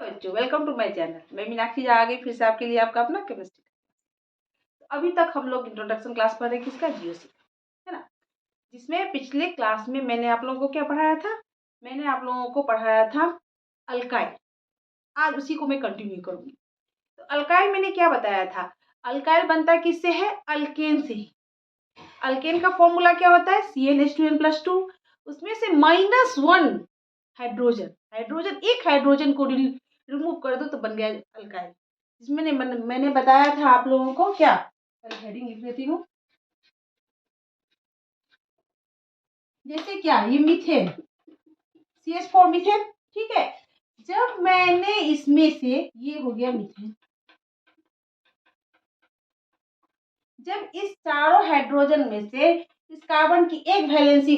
बच्चों, welcome to my channel. मैं मीनाक्षी आ गई फिर से आपके लिए, आपका अपना केमिस्ट्री। तो अभी तक हम लोग इंट्रोडक्शन क्लास पढ़ रहे हैं, किसका? जीओसी है ना। जिसमें पिछले क्लास में मैंने आप लोगों को क्या पढ़ाया था? मैंने आप लोगों को पढ़ाया था अल्काइल। आज उसी को मैं कंटिन्यू करूंगी। तो अल्काइल मैंने क्या बताया था? अल्काइल बनता किससे है? अल्केन से ही। अल्केन का फॉर्मूला क्या होता है? CnH2n+2। उसमें से -1 हाइड्रोजन हाइड्रोजन एक हाइड्रोजन को रिमूव कर दो तो बन गया अल्काइल। जिसमें मैंने बताया था आप लोगों को क्या, हेडिंग लिख लेती हूँ। जैसे क्या, ये मीथेन, CH4 मीथेन, ठीक है। जब मैंने इसमें से, ये हो गया मीथेन, जब इस चारों हाइड्रोजन में से इस कार्बन की एक वैलेंसी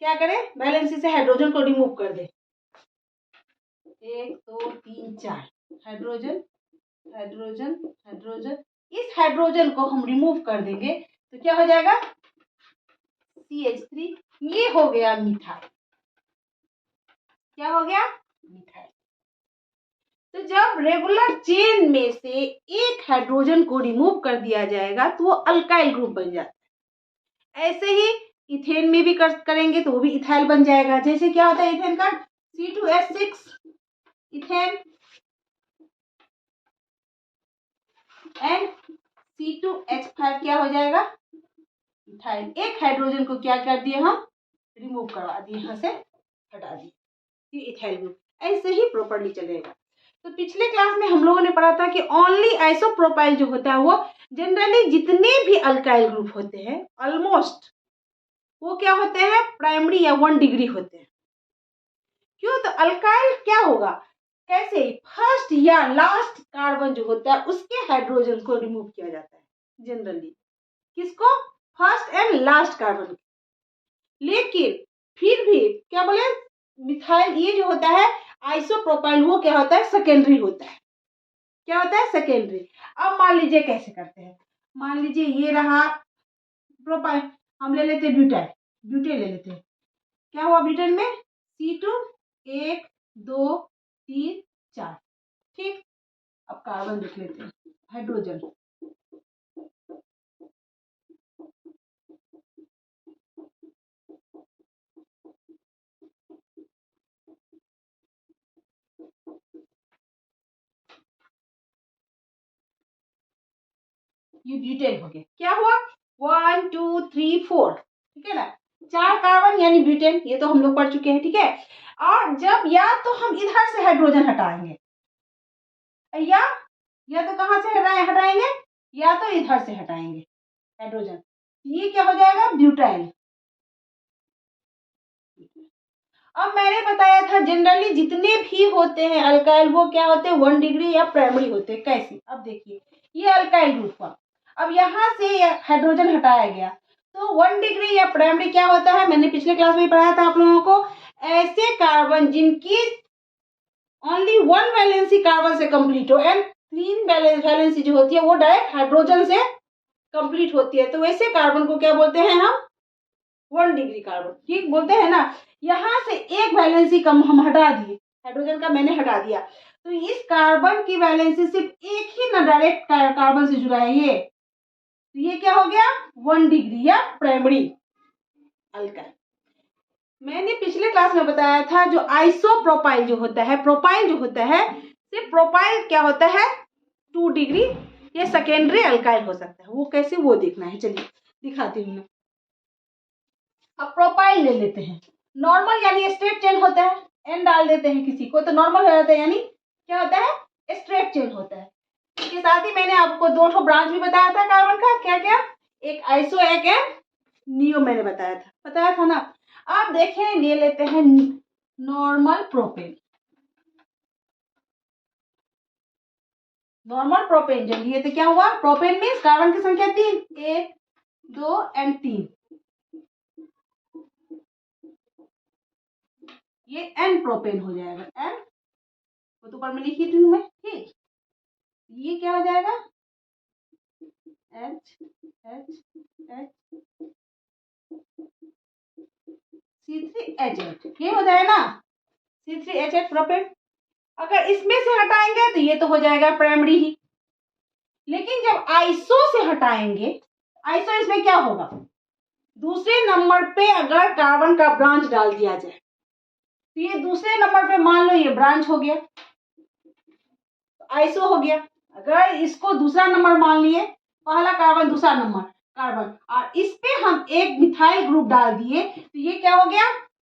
क्या करे? वैलेंसी से हाइड्रोजन को रिमूव कर दे। 1 2 3 4 हाइड्रोजन हाइड्रोजन हाइड्रोजन। इस हाइड्रोजन को हम रिमूव कर देंगे तो क्या हो जाएगा? CH3। ये हो गया मिथाइल। क्या हो गया? मिथाइल। तो जब रेगुलर चेन में से एक हाइड्रोजन को रिमूव कर दिया जाएगा तो वो अल्काइल ग्रुप बन जाता है। ऐसे ही इथेन में भी करेंगे तो वो भी इथाइल बन जाएगा। जैसे क्या होता है इथेन का? C2H6 इथेन एंड C2H5 क्या हो जाएगा? इथाइल। एक हाइड्रोजन को क्या कर दिए हम? रिमूव करवा दिए, यहां से हटा दिए, ये इथाइल ग्रुप। ऐसे ही प्रॉपर्ली चलेगा। तो पिछले क्लास में हम लोगों ने पढ़ा था कि ओनली आइसोप्रोपाइल जो होता है वो जनरली जितने भी अल्काइल ग्रुप होते हैं ऑलमोस्ट वो क्या होते हैं? प्राइमरी या 1 डिग्री होते हैं। क्यों? तो अल्काइल क्या होगा? कैसे? फर्स्ट या लास्ट कार्बन जो होता है उसके हाइड्रोजन को रिमूव किया जाता है जनरली। किसको? First and last carbon. लेकिन फिर भी क्या बोले, मिथाइल ये जो होता है आइसोप्रोपाइल, वो क्या होता है? सेकेंडरी होता है। क्या होता है? सेकेंडरी। अब मान लीजिए कैसे करते हैं। मान लीजिए ये रहा प्रोपाइल, हम ले लेते ब्यूटाइल, ब्यूटेन ले लेते हैं। क्या हुआ ब्यूटेन में? C2 1 2 3 4, ठीक। अब कार्बन लिख लेते हैं, हाइड्रोजन। ये ब्यूटेन हो गया। क्या हुआ? 1 2 3 4, ठीक है ना। 4 कार्बन यानी ब्यूटेन, ये तो हम लोग पढ़ चुके हैं, ठीक है। और जब या तो हम इधर से हाइड्रोजन हटाएंगे या तो कहां से हटाएंगे, या तो इधर से हटाएंगे हाइड्रोजन, ये क्या हो जाएगा? ब्यूटाइल। अब मैंने बताया था जनरली जितने भी होते हैं अल्काइल वो क्या होते हैं? 1 डिग्री या प्राइमरी होते हैं। कैसे? अब देखिए ये अल्काइल ग्रुप का, अब यहाँ से हाइड्रोजन हटाया गया तो 1 डिग्री या प्राइमरी क्या होता है? मैंने पिछले क्लास में पढ़ाया था आप लोगों को। ऐसे कार्बन जिनकी ओनली 1 वैलेंसी कार्बन से कंप्लीट हो एंड 3 वैलेंसी जो होती है वो डायरेक्ट हाइड्रोजन से कंप्लीट होती है, तो वैसे कार्बन को क्या बोलते हैं हम? 1 डिग्री कार्बन, ठीक बोलते हैं ना। यहाँ से एक वैलेंसी कम हम हटा दिए, हाइड्रोजन का मैंने हटा दिया, तो इस कार्बन की वैलेंसी सिर्फ एक ही ना डायरेक्ट कार्बन से जुड़ा है ये, तो ये क्या हो गया? 1 डिग्री या प्राइमरी अल्काइल। मैंने पिछले क्लास में बताया था जो आइसोप्रोपाइल जो होता है, प्रोपाइल जो होता है, सिर्फ प्रोपाइल क्या होता है? 2 डिग्री, ये सेकेंडरी अल्काइल हो सकता है। वो कैसे, वो देखना है, चलिए दिखाती हूँ मैं। अब प्रोपाइल ले लेते हैं। नॉर्मल यानी स्ट्रेट चेन होता है, एन डाल देते हैं किसी को तो नॉर्मल हो जाता है, यानी क्या होता है? स्ट्रेट चेन होता है। इसके साथ ही मैंने आपको 2 ठो ब्रांच भी बताया था कार्बन का, क्या क्या? एक आइसो एक नियो मैंने बताया था ना। आप देखें, ले लेते हैं नॉर्मल प्रोपेन। नॉर्मल प्रोपेन जब लिए तो क्या हुआ? प्रोपेन में कार्बन की संख्या 3, 1 2 एंड 3, ये एन प्रोपेन हो जाएगा। एन वो तो ऊपर में लिखी थी मैं, ठीक। ये क्या हो जाएगा? H H H C3H8, ये हो जाएगा ना, C3H8 प्रोपेन। अगर इसमें से हटाएंगे तो ये तो हो जाएगा प्राइमरी ही, लेकिन जब आइसो से हटाएंगे, आइसो इसमें क्या होगा, दूसरे नंबर पे अगर कार्बन का ब्रांच डाल दिया जाए तो ये दूसरे नंबर पे मान लो ये ब्रांच हो गया, आइसो हो गया। अगर इसको दूसरा नंबर मान लिए, पहला कार्बन दूसरा नंबर कार्बन, और इस पे हम एक मिथाइल ग्रुप डाल दिए तो ये क्या हो गया,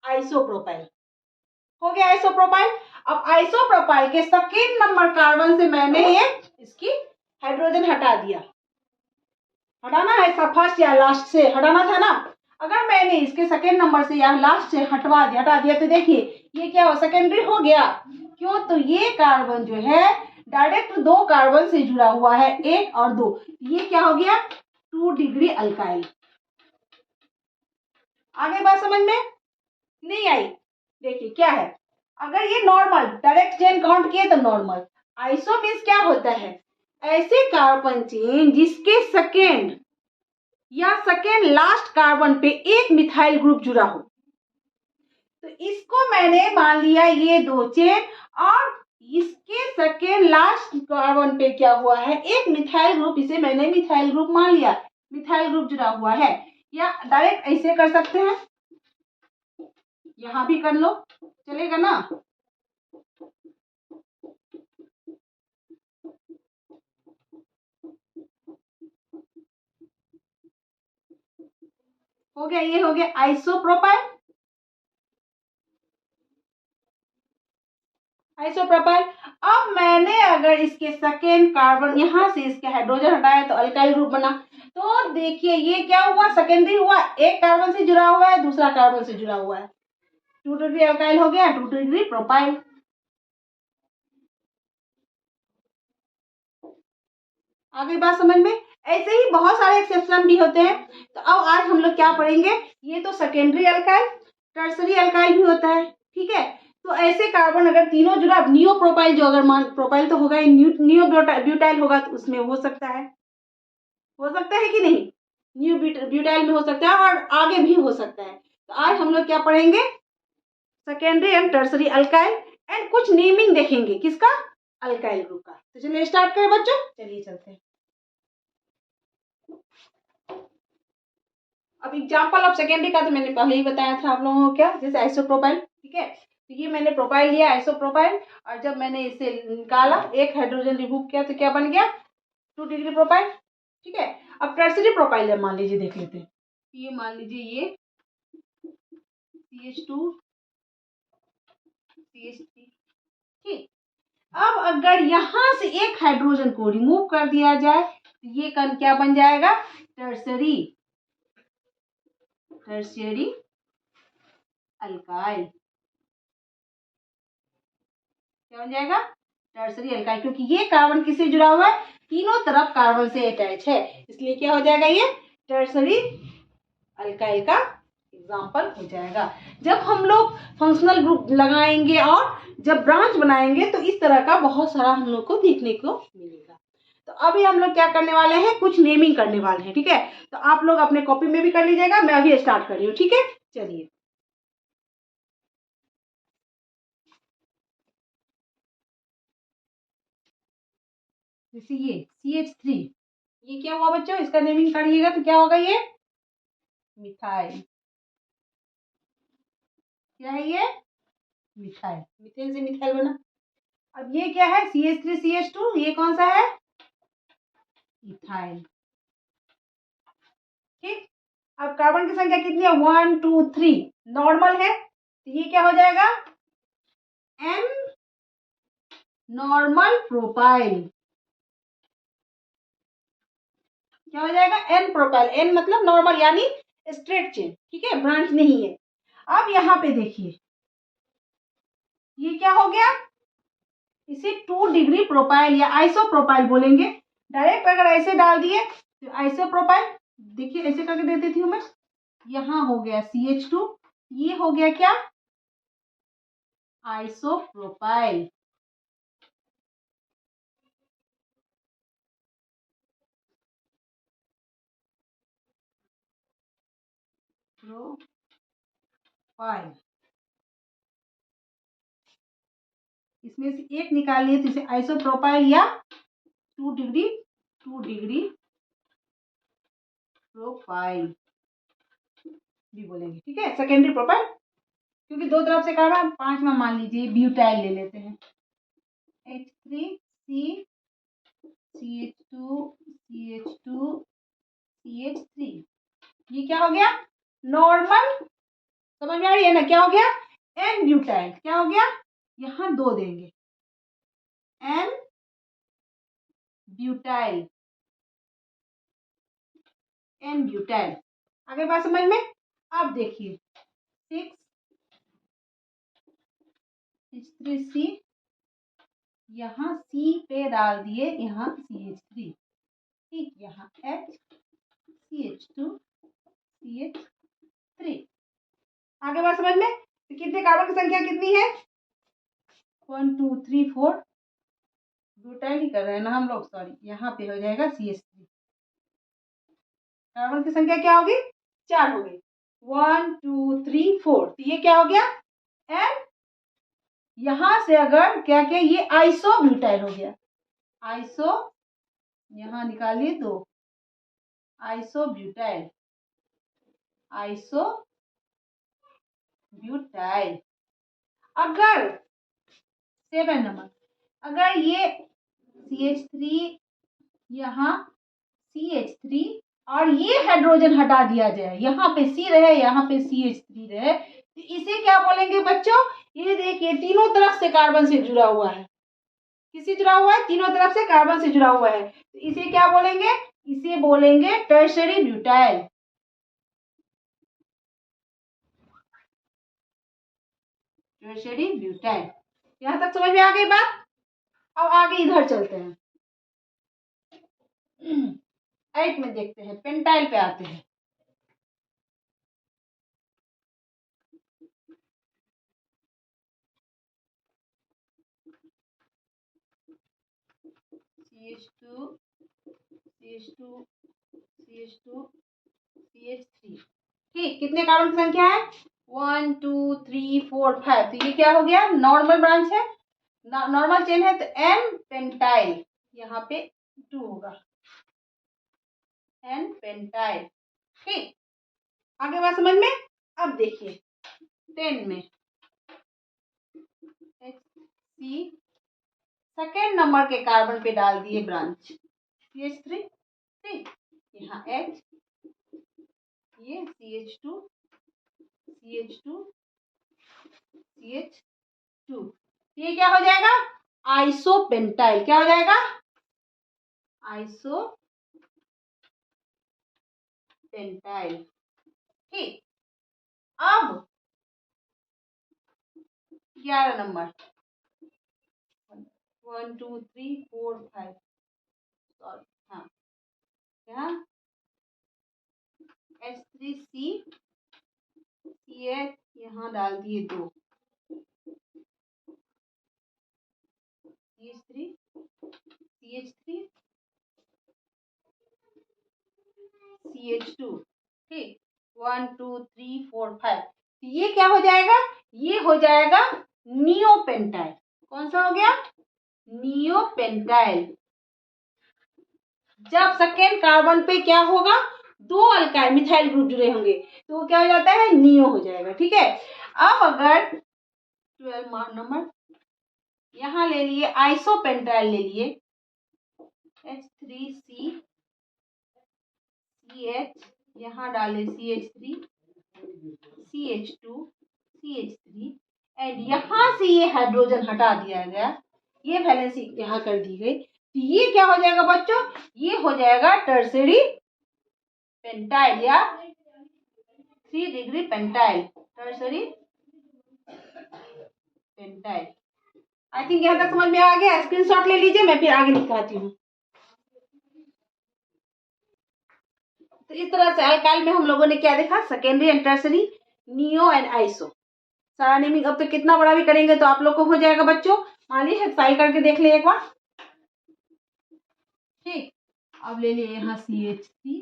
आइसोप्रोपाइल हो गया, आइसोप्रोपाइल। अब आइसोप्रोपाइल के सेकेंड नंबर कार्बन से मैंने ये इसकी हाइड्रोजन हटा दिया, हटाना है फर्स्ट या लास्ट से हटाना था ना। अगर मैंने इसके सेकेंड नंबर से या लास्ट से हटा दिया तो देखिए ये क्या हो, सेकेंडरी हो गया। क्यों, तो ये कार्बन जो है डायरेक्ट दो कार्बन से जुड़ा हुआ है, एक और दो, ये क्या हो गया 2 डिग्री अल्काइल। आगे बात समझ में नहीं आई। देखिए क्या है, अगर ये नॉर्मल डायरेक्ट चेन काउंट किए तो नॉर्मल, आइसो मीन्स क्या होता है, ऐसे कार्बन चेन जिसके सेकेंड या सेकेंड लास्ट कार्बन पे एक मिथाइल ग्रुप जुड़ा हो। तो इसको मैंने मान लिया ये दो चेन, और इसके सेकेंड लास्ट कार्बन पे क्या हुआ है, एक मिथाइल ग्रुप, इसे मैंने मिथाइल ग्रुप मान लिया, मिथाइल ग्रुप जुड़ा हुआ है। या डायरेक्ट ऐसे कर सकते हैं, यहां भी कर लो चलेगा ना। हो गया, ये हो गया आइसोप्रोपाइल, आइसोप्रोपाइल। अब मैंने अगर इसके सेकेंड कार्बन यहां से इसके हाइड्रोजन हटाया तो अल्काइल ग्रुप बना। तो देखिए ये क्या हुआ, सेकेंडरी हुआ, एक कार्बन से जुड़ा हुआ है, दूसरा कार्बन से जुड़ा हुआ है, 2 डिग्री अल्काइल हो गया, 2 डिग्री प्रोपाइल। आगे बात समझ में। ऐसे ही बहुत सारे एक्सेप्शन भी होते हैं। तो अब आज हम लोग क्या पढ़ेंगे, ये तो सेकेंडरी अल्काइल, टर्सरी अल्काइल भी होता है, ठीक है। तो ऐसे कार्बन अगर तीनों जुड़ा, नियो प्रोपाइल जो अगर मान, प्रोपाइल तो होगा ही, नियो ब्यूटाइल होगा तो उसमें हो सकता है, हो सकता है कि नहीं, न्यू ब्यूटाइल में हो सकता है और आगे भी हो सकता है। तो आज हम लोग क्या पढ़ेंगे, secondary and tertiary alkyl, and कुछ नेमिंग देखेंगे किसका, अल्काइल ग्रुप का। तो चलिए स्टार्ट करें बच्चों, चलिए चलते हैं। अब एग्जाम्पल ऑफ सेकेंडरी का तो मैंने पहले ही बताया था आप लोगों को, क्या जैसे आइसोप्रोपाइल, ठीक है। तो ये मैंने प्रोपाइल लिया आइसोप्रोपाइल, और जब मैंने इसे निकाला एक हाइड्रोजन रिमूव किया तो क्या बन गया 2 डिग्री प्रोपाइल, ठीक है। अब टर्सरी प्रोपाइल मान लीजिए, देख लेते हैं। ये मान लीजिए ये CH2 CH3, ठीक। अब अगर यहां से एक हाइड्रोजन को रिमूव कर दिया जाए तो ये कण क्या बन जाएगा, टर्सरी, टर्शियरी अल्काइल, क्या बन जाएगा, टर्सरी अल्काइल। क्योंकि ये कार्बन किससे जुड़ा हुआ है, तीनों तरफ कार्बन से अटैच है, इसलिए क्या हो जाएगा, ये टर्सरी अल्काइल का एग्जाम्पल हो जाएगा। जब हम लोग फंक्शनल ग्रुप लगाएंगे और जब ब्रांच बनाएंगे तो इस तरह का बहुत सारा हम लोग को देखने को मिलेगा। तो अभी हम लोग क्या करने वाले हैं, कुछ नेमिंग करने वाले हैं, ठीक है। तो आप लोग अपने कॉपी में भी कर लीजिएगा, मैं अभी स्टार्ट कर रही हूँ, ठीक है। चलिए, जैसे ये CH3, ये क्या हुआ बच्चों, इसका नेमिंग करिएगा तो क्या होगा, ये मिथाइल, क्या है ये, मिथाइल, मिथेन से मिथाइल बना। अब ये क्या है, CH3CH2, ये कौन सा है, इथाइल, ठीक। अब कार्बन की संख्या कितनी है, 1 2 3, नॉर्मल है तो ये क्या हो जाएगा, एन नॉर्मल प्रोपाइल, क्या हो जाएगा, एन प्रोपाइल, एन मतलब नॉर्मल यानी स्ट्रेट चेन, ठीक है, ब्रांच नहीं है। अब यहाँ पे देखिए ये क्या हो गया, इसे 2 डिग्री प्रोपाइल या आइसोप्रोपाइल बोलेंगे। डायरेक्ट अगर ऐसे डाल दिए तो आइसोप्रोपाइल, देखिए ऐसे करके दे देती हूँ मैं, यहाँ हो गया CH2, ये हो गया क्या, आइसोप्रोपाइल, प्रोपाइल। इसमें से एक निकालनी है तो इसे आइसोप्रोपाइल या 2 डिग्री प्रोपाइल भी बोलेंगे। ठीक है, सेकेंडरी प्रोपाइल, क्योंकि दो तरफ से कार्बन। पांचवा मान लीजिए ब्यूटाइल ले लेते हैं, H3C CH2 CH2 CH3। ये क्या हो गया? नॉर्मल, समझ में आ रही है ना? क्या हो गया? N butyl. क्या हो गया? यहां दो देंगे, एन ब्यूटाइल, एन ब्यूटाइल। आगे बात समझ में? अब देखिए 6H3C, यहाँ C पे डाल दिए, यहाँ CH3। ठीक, यहाँ H CH2 CH3। आगे बात समझ में? तो कितने कार्बन की संख्या कितनी है? 1 2 3 4। ब्यूटाइल ही कर रहे हैं ना हम लोग, सॉरी। यहाँ पे हो जाएगा CH3। कार्बन की संख्या क्या होगी? 4 हो गई। 1 2 3 4। तो ये क्या हो गया? एन। यहां से अगर क्या किया, ये आइसो ब्यूटाइल हो गया। आइसो, यहां निकालिए 2, आइसो ब्यूटाइल, आइसो ब्यूटाइल। अगर 7 नंबर, अगर ये CH3, यहाँ CH3 और ये हाइड्रोजन हटा दिया जाए, यहाँ पे C रहे, यहाँ पे CH3 रहे, तो इसे क्या बोलेंगे बच्चों? ये देखिए तीनों तरफ से कार्बन से जुड़ा हुआ है। किससे जुड़ा हुआ है? तीनों तरफ से कार्बन से जुड़ा हुआ है। तो इसे क्या बोलेंगे? इसे बोलेंगे टर्शरी ब्यूटाइल। Tertiary butyl. यहां तक समझ में आ गई बात? अब आगे इधर चलते हैं, 8 में देखते हैं, पेंटाइल पे आते हैं। CH2 CH2 CH2 CH3। ठीक, कितने कार्बन की संख्या है? 1 2 3 4 5। तो ये क्या हो गया? नॉर्मल ब्रांच है, नॉर्मल चेन है, तो एन पेंटाइल, यहाँ पे 2 होगा, एन पेंटाइल। ठीक, आगे बात समझ में? अब देखिए 10 में HC, सेकेंड नंबर के कार्बन पे डाल दिए ब्रांच CH3। ठीक, यहाँ H, ये CH2 CH2 CH2। ये क्या हो जाएगा? आइसोपेंटाइल। क्या हो जाएगा? आइसोपेंटाइल। ठीक, अब 11 नंबर, 1 2 3 4 5, सॉरी, हाँ, यहाँ H3C CH, यहाँ डाल दिए 2, CH3 CH3 CH2। ठीक, 1 2 3 4 5। ये क्या हो जाएगा? ये हो जाएगा नियोपेंटाइल। कौन सा हो गया? नियोपेंटाइल। जब सेकेंड कार्बन पे क्या होगा? दो अल्काइल मिथाइल ग्रुप जुड़े होंगे, तो वो क्या हो जाता है? नियो हो जाएगा। ठीक है, अब अगर 12 नंबर, यहाँ ले लिए आइसोपेंटाइल, ले लिए H3C CH, यहाँ डाले CH3 CH2 CH3, एंड यहाँ से ये हाइड्रोजन हटा दिया गया, ये वैलेंसी यहाँ कर दी गई, तो ये क्या हो जाएगा बच्चों? ये हो जाएगा टर्सरी पेंटाइल या 3 degree pentyl, tertiary pentyl. I think यहाँ तक समझ में आ गया। स्क्रीनशॉट ले लीजिए, मैं फिर आगे दिखाती हूँ। तो इस तरह से अल्काइल में हम लोगों ने क्या देखा? Secondary and tertiary, neo and iso. सारा नेमिंग अब तो कितना बड़ा भी करेंगे तो आप लोग को हो जाएगा बच्चों। मान लीजिए हेक्साइल करके देख ले एक बार। ठीक, अब ले लिए यहाँ CH3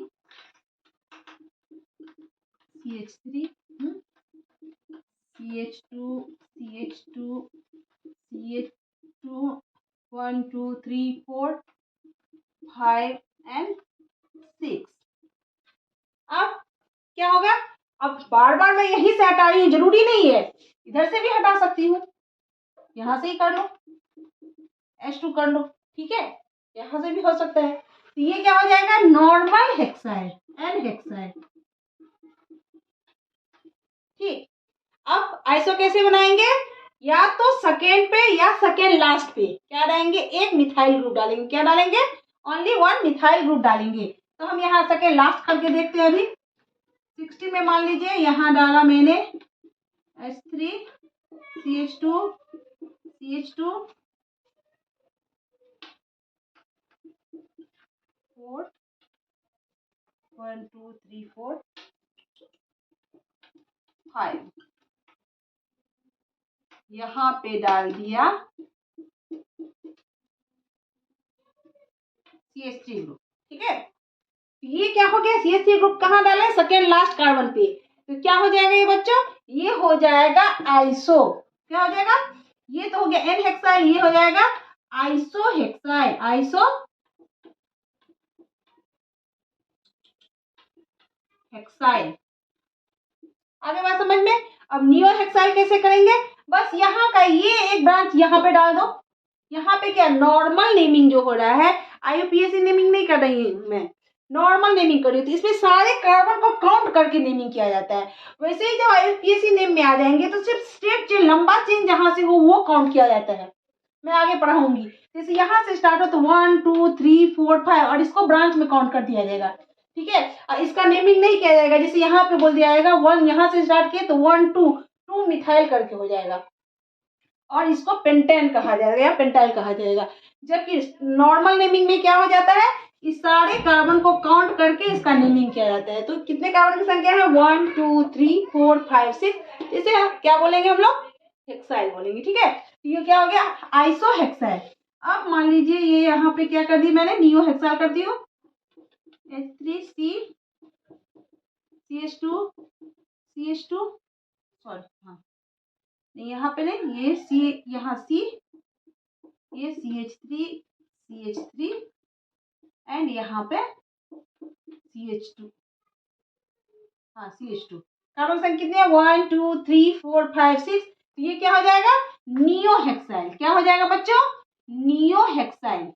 CH3 CH2 CH2 CH 1 2 3 4 5 and 6। अब क्या होगा, अब बार बार मैं यहीं से हटा रही हूँ, जरूरी नहीं है, इधर से भी हटा सकती हूँ, यहां से ही कर लो, H2 कर लो, ठीक है, यहां से भी हो सकता है। तो ये क्या हो जाएगा, नॉर्मल हेक्साइड, एन हेक्साइड। ठीक, अब आइसो कैसे बनाएंगे, या तो सेकेंड पे या सेकेंड लास्ट पे क्या डालेंगे, एक मिथाइल ग्रुप डालेंगे। क्या डालेंगे, ओनली वन मिथाइल ग्रुप डालेंगे। तो हम यहाँ सेकेंड लास्ट करके देखते हैं। अभी 60 में मान लीजिए यहाँ डाला मैंने H3 CH2 CH2 4 1 2 3 4 5, यहाँ पे डाल दिया CH3 ग्रुप, ठीक है। ये क्या हो गया, CH3 ग्रुप कहाँ डाला, सेकेंड लास्ट कार्बन पे। तो क्या हो जाएगा ये बच्चों, ये हो जाएगा आइसो। क्या हो जाएगा, ये तो हो गया एन हेक्साइल, ये हो जाएगा आइसो हेक्साइल, आइसो हेक्साइल। आगे बात समझ में। अब नियो हेक्साइल कैसे करेंगे, बस यहाँ का ये एक ब्रांच यहाँ पे डाल दो। यहाँ पे क्या नॉर्मल नेमिंग जो हो रहा है, IUPAC नेमिंग नहीं कर रही हूँ मैं, नॉर्मल नेमिंग कर रही हूँ। तो इसमें सारे कार्बन को काउंट करके नेमिंग किया जाता है। वैसे ही जब IUPAC नेम में आ जाएंगे तो सिर्फ स्टेट चेन, लंबा चेन जहां से हो वो काउंट किया जाता है। मैं आगे पढ़ाऊंगी। जैसे यहाँ से स्टार्ट हो तो 1 2 3 4 5 और इसको ब्रांच में काउंट कर दिया जाएगा, ठीक है। और इसका नेमिंग नहीं किया जाएगा, जैसे यहाँ पे बोल दिया जाएगा 1, यहाँ से स्टार्ट किए तो 1 2 मिथाइल करके हो जाएगा और इसको पेंटेन कहा जाएगा या पेंटाइल कहा जाएगा। जबकि नॉर्मल नेमिंग में क्या हो जाता है, इस सारे कार्बन को काउंट करके इसका नेमिंग किया जाता है। तो कितने कार्बन की संख्या है, 1 2 3 4 5 6, इसे क्या बोलेंगे हम लोग, हेक्साइल बोलेंगे, ठीक है। तो ये क्या हो गया, आइसो हेक्साइल। अब मान लीजिए ये यहाँ पे क्या कर दी मैंने, नियो हेक्साइल कर दी हूँ, H3C CH2 CH2 सॉरी, हाँ यहाँ पे नहीं, ये C, यहाँ C, ये CH3 एंड यहाँ पे CH2, हाँ CH2। कार्बन संख्या कितनी है, 1 2 3 4 5 6। तो ये क्या हो जाएगा, नियो हेक्साइल। क्या हो जाएगा बच्चों, नियो हेक्साइल,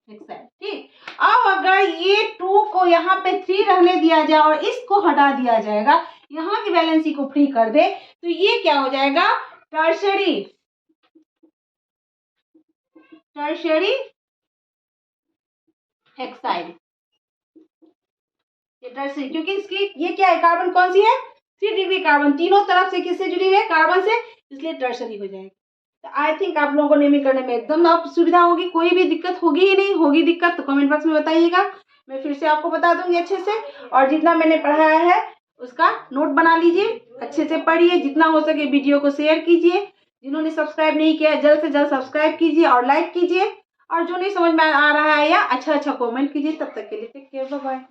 हेक्साइल, ठीक। अब अगर ये 2 को यहाँ पे 3 रहने दिया जाए और इसको हटा दिया जाएगा, यहाँ की वैलेंसी को फ्री कर दे, तो ये क्या हो जाएगा, टर्शरी, टर्शरी हेक्साइल। ये टर्शरी, क्योंकि इसकी ये क्या है, कार्बन कौन सी है, 3 डिग्री कार्बन, तीनों तरफ से किससे जुड़ी हुई है, कार्बन से, इसलिए टर्शरी हो जाएगी। तो आई थिंक आप लोगों को नेमिंग करने में एकदम आप सुविधा होगी, कोई भी दिक्कत होगी ही नहीं। होगी दिक्कत तो कमेंट बॉक्स में बताइएगा, मैं फिर से आपको बता दूंगी अच्छे से। और जितना मैंने पढ़ाया है उसका नोट बना लीजिए, अच्छे से पढ़िए, जितना हो सके वीडियो को शेयर कीजिए। जिन्होंने सब्सक्राइब नहीं किया जल्द से जल्द सब्सक्राइब कीजिए और लाइक कीजिए। और जो नहीं समझ में आ रहा है या अच्छा कमेंट कीजिए। तब तक के लिए टेक केयर, बाय बाय।